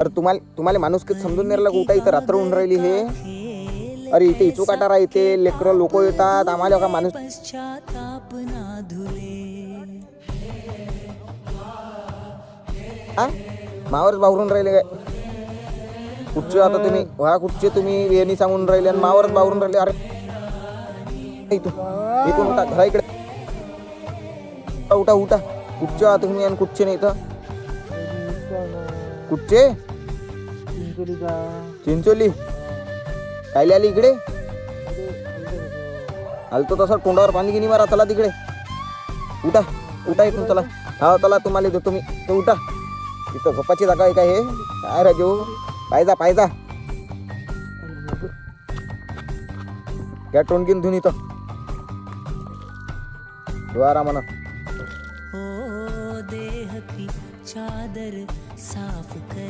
अरे तुम्हाला माणूस किती समजून नाही राहिला कुठं इथं रात्र होऊन राहिली हे. अरे इथे इचू काटारा येते, लेकरं लोक येतात, आम्हाला का माणूस मावरच बावरून राहिले काय कुठचे आता तुम्ही कुठचे तुम्ही यांनी सांगून राहिले आणि मावरच बावरून राहिले. अरे इथून उठा घरा इकडे उठा उठा कुठचे आहात तुम्ही आणि कुठचे नाही इथं कुठचे चिंचोली कायले आली इकडे आलतो तसं तोंडावर पाणी गिनी मारा चला तिकडे उठा उठा इथून चला हा चला तुम्हाला देतो मी तो उठा तिथं झोपाची जागा आहे का हे काय राजू पायजा पायजा घ्या टोनकीन धुन इथं द्वारा म्हणा देह की चादर साफ करे.